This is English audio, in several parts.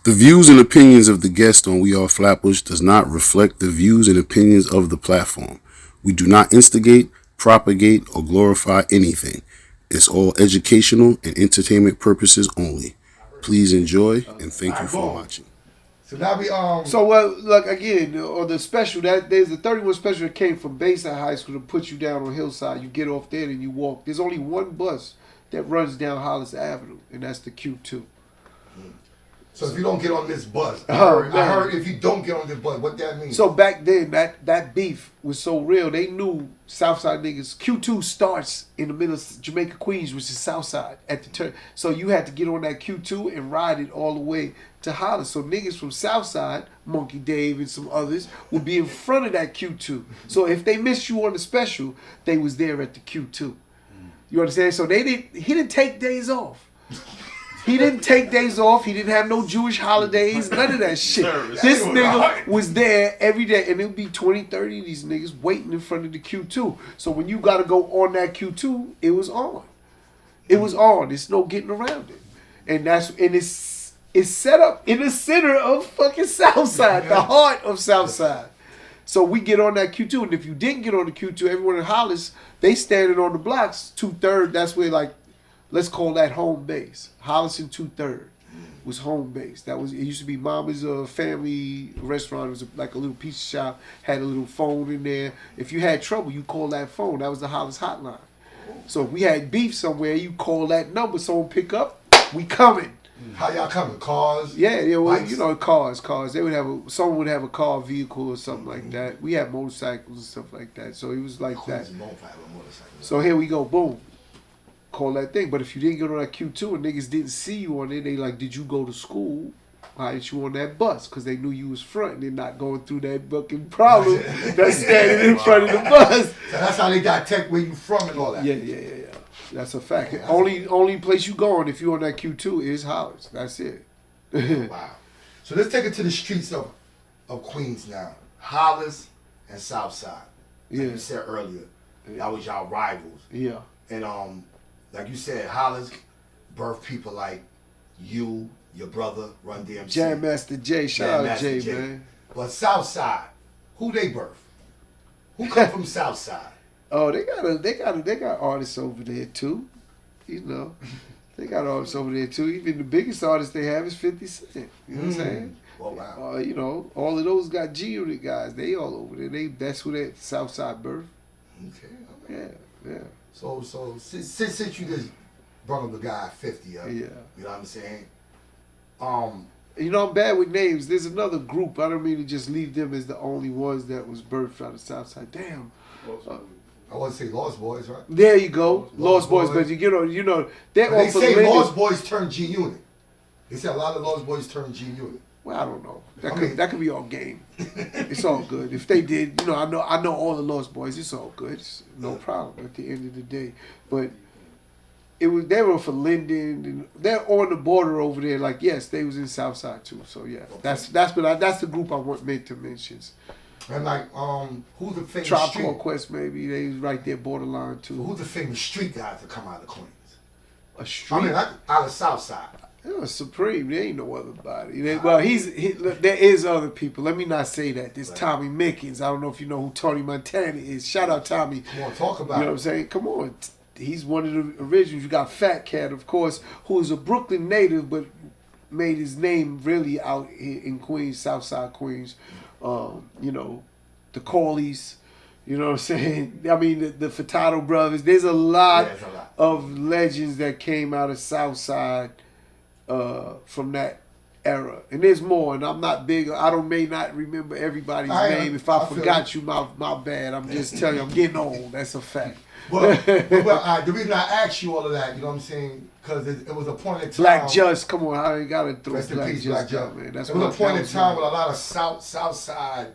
The views and opinions of the guest on We Are Flatbush does not reflect the views and opinions of the platform. We do not instigate, propagate, or glorify anything. It's all educational and entertainment purposes only. Please enjoy and thank you for watching. So now we So well, look again on the special that there's a 31 special that came from Bayside High School to put you down on Hillside. You get off there and you walk. There's only one bus that runs down Hollis Avenue, and that's the Q2. So if you don't get on this bus, I heard if you don't get on this bus, what that means? So back then, that beef was so real. They knew Southside niggas. Q2 starts in the middle of Jamaica, Queens, which is Southside at the turn. So you had to get on that Q2 and ride it all the way to Hollis. So niggas from Southside, Monkey Dave and some others, would be in front of that Q2. So if they missed you on the special, they was there at the Q2. You understand? So he didn't take days off. He didn't take days off. He didn't have no Jewish holidays, none of that shit. This nigga was there every day, and it would be 20, 30 of these niggas waiting in front of the Q2. So when you got to go on that Q2, it was on. It was on. There's no getting around it. And it's set up in the center of fucking Southside, the heart of Southside. So we get on that Q2, and if you didn't get on the Q2, everyone in Hollis, they standing on the blocks, 2/3, that's where like, let's call that home base. Hollis and 2/3 was home base. It used to be Mama's family restaurant. It was like a little pizza shop, had a little phone in there. If you had trouble, you call that phone. That was the Hollis hotline. So if we had beef somewhere, you call that number, someone pick up, we coming. How y'all coming? Cars? Yeah, well, bikes? you know, cars. They would have someone would have a car, vehicle, or something like that. We had motorcycles and stuff like that. So it was like that. So here we go, boom. Call that thing. But if you didn't get on that Q2 and niggas didn't see you on it, they like, did you go to school? Why didn't you on that bus? Because they knew you was front and they're not going through that fucking problem that's standing in front of the bus. So that's how they got tech where you from and all that. Yeah. That's a fact. Only place you going if you on that Q2 is Hollis. That's it. Wow. So let's take it to the streets of Queens now. Hollis and Southside. Like you said earlier, that was y'all rivals. Yeah. And like you said, Hollis birthed people like you, your brother, Run DMC. Jam Master J, shout out Jay, man. But Southside, who they birth? Who come from Southside? Oh, they got artists over there too. You know, they got artists over there too. Even the biggest artist they have is 50 Cent. You know what I'm saying? Oh wow. You know, all of those got G-Unit guys. They all over there. That's who that Southside birth. Okay. Yeah. So since you just brought up the guy 50 up, Yeah. you know what I'm saying? You know, I'm bad with names. There's another group. I don't mean to just leave them as the only ones that was birthed out of Southside. Damn. I want to say Lost Boys, right? There you go, Lost Boys. But you know, they're they all for say the Lost Boys turn G Unit. They say a lot of Lost Boys turn G Unit. Well, I don't know. That could be all game. It's all good. If they did, you know, I know all the Lost Boys. It's all good. It's no problem at the end of the day. But they were for Linden, and they're on the border over there. Like, yes, they was in Southside too. So yeah, okay. That's the group I meant to mention. And like, who's the famous Tribe street? Called Quest, maybe they was right there borderline too. So who's the famous street guys that come out of Queens? A street? I mean, out of Southside. It was Supreme. There ain't no other body. There is other people. Let me not say that. There's Tommy Mickens. I don't know if you know who Tony Montana is. Shout out Tommy. Come on, talk about it. You know what I'm saying? Come on. He's one of the originals. You got Fat Cat, of course, who is a Brooklyn native, but made his name really out in Queens, Southside Queens. You know, the Corleys. You know what I'm saying? I mean, the Furtado brothers. There's a lot of legends that came out of Southside from that era. And there's more, and I'm not big. May not remember everybody's name. If I forgot you, my bad. I'm just telling you, I'm getting old. That's a fact. Well, the reason I asked you all of that, you know what I'm saying, because it was a point in time. Black Just, come on, I ain't got to throw Rest in peace, Black Just, man. It was a point in time when a lot of Southside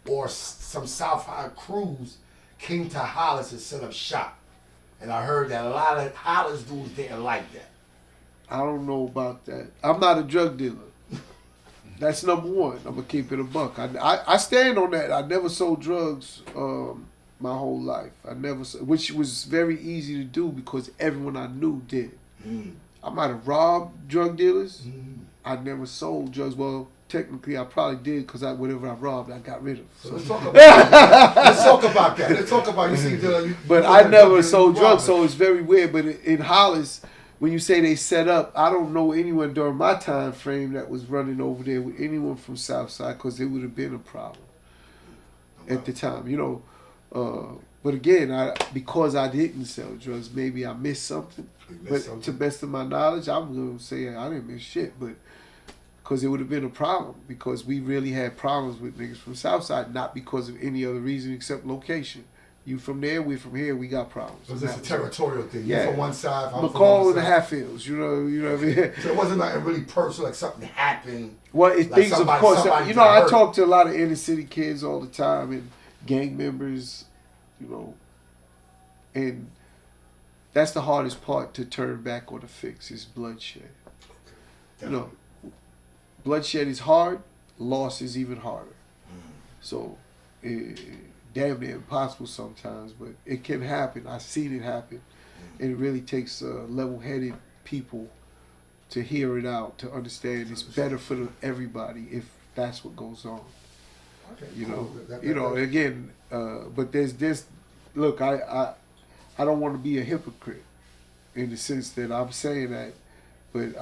or some Southside crews came to Hollis and set up shop. And I heard that a lot of Hollis dudes didn't like that. I don't know about that. I'm not a drug dealer. That's number one. I'm going to keep it a buck. I stand on that. I never sold drugs my whole life. Which was very easy to do because everyone I knew did. I might have robbed drug dealers. Mm-hmm. I never sold drugs. Well, technically, I probably did because whatever I robbed, I got rid of. So let's talk about that. Let's talk about that. Let's talk about you see. But I never sold drugs, so it's very weird. But in Hollis, when you say they set up, I don't know anyone during my time frame that was running over there with anyone from Southside because it would have been a problem at the time, you know. But again, because I didn't sell drugs, maybe I missed something. But to best of my knowledge, I'm going to say I didn't miss shit. But because it would have been a problem because we really had problems with niggas from Southside, not because of any other reason except location. You from there, we from here, we got problems. So it's a territorial thing. Yeah. You from one side, I'm McCall from and the Hatfields, you know what I mean? So it wasn't like really personal, like something happened. Well, it like things, of course, you know, I hurt. talk to a lot of inner city kids all the time and gang members, you know, and that's the hardest part to turn back or to fix is bloodshed. You know, bloodshed is hard, loss is even harder. So, damn near impossible sometimes, but it can happen. I've seen it happen. And it really takes level-headed people to hear it out, to understand it's better for everybody if that's what goes on. Okay, You know, cool. again, but there's this. Look, I don't want to be a hypocrite in the sense that I'm saying that, but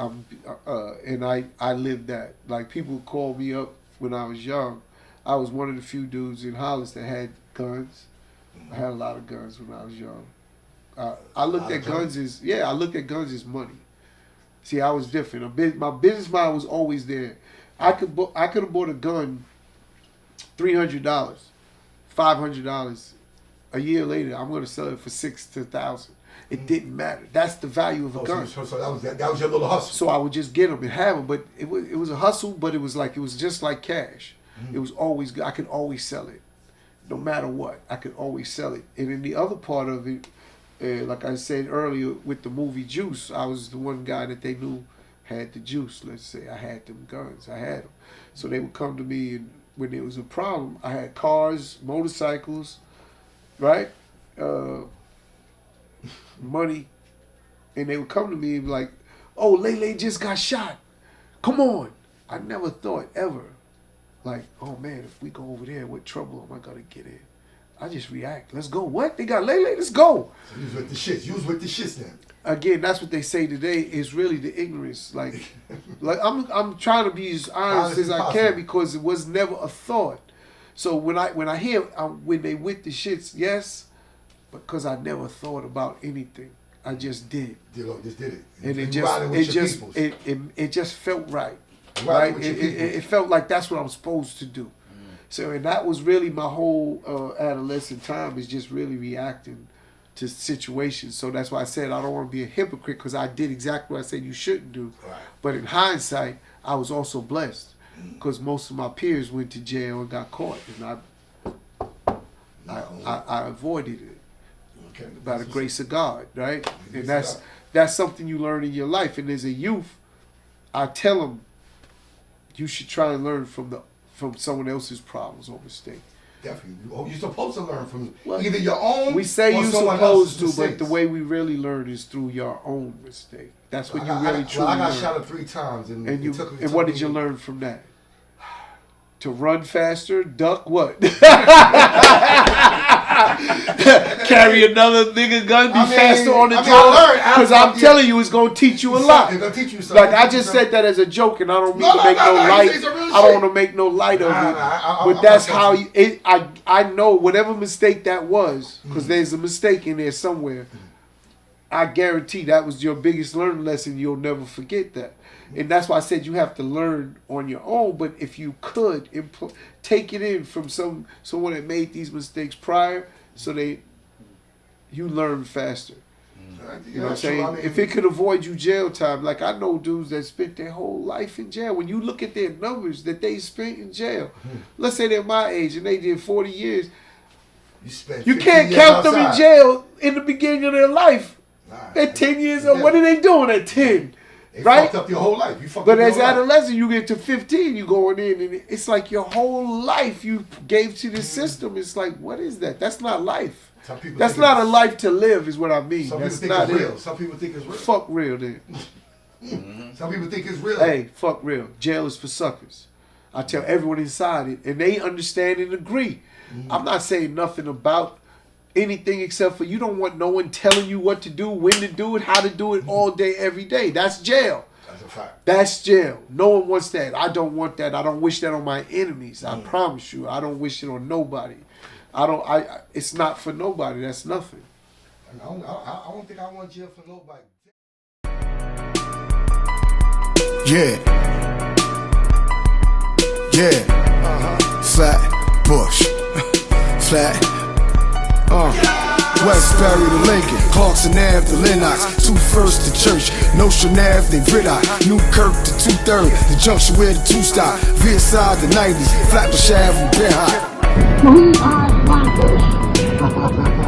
and I live that. Like people called me up when I was young. I was one of the few dudes in Hollis that had guns. I had a lot of guns when I was young. I looked at guns as money. See, I was different. My business mind was always there. I could have bought a gun, $300, $500. A year later, I'm going to sell it for $6,000 to $1,000. It didn't matter. That's the value of a gun. So that was your little hustle. So I would just get them and have them, but it was a hustle. But it was just like cash. It was always I could always sell it, no matter what. I could always sell it. And in the other part of it, like I said earlier with the movie Juice, I was the one guy that they knew had the juice. Let's say I had them guns. I had them, so they would come to me, and when there was a problem, I had cars, motorcycles, right, money, and they would come to me and be like, "Oh, Lele just got shot. Come on." I never thought ever, like, "Oh man, if we go over there, what trouble am I gonna get in?" I just react. Let's go. What? They got Lele? Let's go. So you was with the shits. You was with the shits then. Again, that's what they say today is really the ignorance. Like I'm trying to be as honest as I can because it was never a thought. So when I hear when they with the shits, yes, because I never thought about anything. I just did. Just did it. And it just felt right. Right? It felt like that's what I'm supposed to do. So, and that was really my whole adolescent time is just really reacting to situations. So that's why I said I don't want to be a hypocrite because I did exactly what I said you shouldn't do. Right. But in hindsight, I was also blessed because most of my peers went to jail and got caught, and I avoided it by the grace of God, right? And that's something you learn in your life. And as a youth, I tell them you should try and learn from someone else's problems or mistakes. Definitely. Oh, you're supposed to learn from either your own. We say or you're someone supposed to, else's but mistakes. the way we really learn is through your own mistake. That's when you really truly I got learn. shot at 3 times, and what did you learn from that? To run faster, duck what? Carry another nigga gun, faster on the draw. Because I'm telling you, it's gonna teach you a lot. It's gonna teach you something. Like I just said that as a joke, and I don't mean to make no light. I don't want to make no light of it. But that's how I know whatever mistake that was, because there's a mistake in there somewhere. I guarantee that was your biggest learning lesson. You'll never forget that. And that's why I said you have to learn on your own. But if you could take it in from someone that made these mistakes prior, so you learn faster. You know what I'm saying? I mean, if it could avoid you jail time, like I know dudes that spent their whole life in jail. When you look at their numbers that they spent in jail, let's say they're my age and they did 40 years. You can't count them in jail in the beginning of their life. At 10 years old, what are they doing at 10? They right? fucked up your whole life. But as adolescent, you get to 15, you going in, and it's like your whole life you gave to the system. It's like, what is that? That's not life. That's not a life to live, is what I mean. That's not real. Some people think it's real. Fuck real, then. Some people think it's real. Hey, fuck real. Jail is for suckers. I tell everyone inside it, and they understand and agree. I'm not saying nothing about anything except for you don't want no one telling you what to do, when to do it, how to do it all day, every day. That's jail. That's a fact. That's jail. No one wants that. I don't want that. I don't wish that on my enemies. I promise you. I don't wish it on nobody. It's not for nobody. That's nothing. I don't think I want jail for nobody. Yeah. Flatbush. Westbury to Lincoln, Clarkson Ave to Lennox, 21st to Church, Notion Ave to Riddock, Newkirk to 230, the junction where the two stop, Veer side the 90s, Flatbush Ave and Bear High. We are Flatbush.